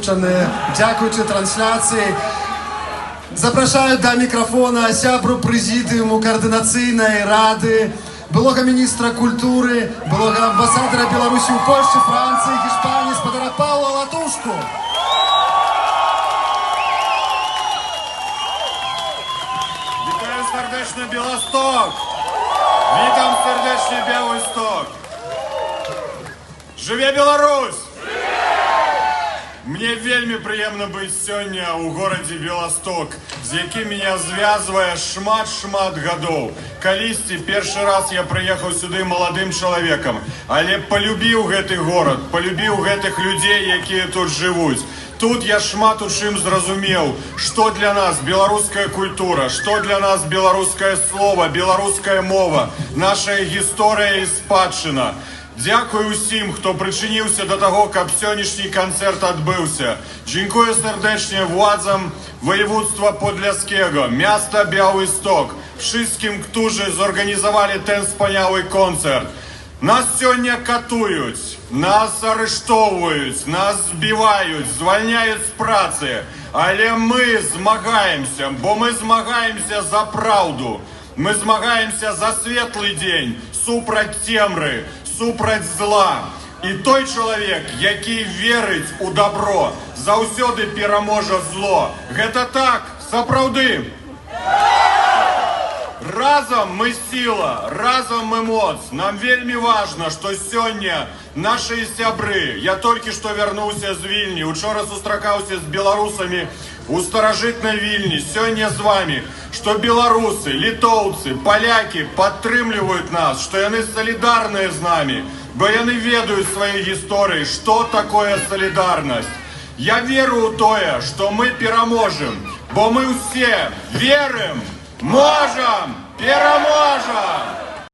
Лучаны, дзякуючы трансляцыі. Запрашаю да мікрафона сябру прэзідыуму каардынацыйнай рады, былога міністра культуры, былога амбасадара Беларусі ў Польшчы, Францыі, Гішпаніі, спадара Паўла Латушку. Вітаю сердечно Белосток! Вітам сердечний Белосток! Жыве Беларусь! Мне вельмі прыемна быць сёння ў горадзе Белосток, з якім меня звязвае шмат гадоў. Калісьці першы раз я прыехаў сюды маладым чалавекам, але полюбіў гэты горад, полюбіў гэтых людзей, якія тут жывуць. Тут я шмат у чым зразумеў, што для нас беларуская культура, што для нас беларускае слова, беларуская мова, наша гісторыя і спадчына. Дзякую усім, хто прычыніўся да таго, каб сённяшні канцэрт адбыўся. Дзякую сэрдэчне władzам województwa podlaskiego, miasta Białystok, wszystkim, którzy zorganizowali ten wspaniały koncert. Нас сёння катуюць, нас арыштоўваюць, нас збіваюць, звальняюць з працы. Але мы змагаемся, бо мы змагаемся за праўду. Мы змагаемся за светлы дзень, супраць цемры, супраць зла. І той чалавек, які верыць у добро, заўсёды пераможа зло. Гэта так, сапраўды. Разом мы сила, разом мы моц. Нам вельмі важно, што сёння наши сябры, я толькі што вярнуўся з Вільні, учора сустракаўся з беларусамі у старажытнай Вільні, сёння з вами, што беларусы, літоўцы, палякі падтрымліваюць нас, што яны салідарныя з намі, бо яны ведаюць свае гісторыі, што такое салідарнасць. Я веру ў тое, што мы пераможам, бо мы ўсе верым, можам, пераможам!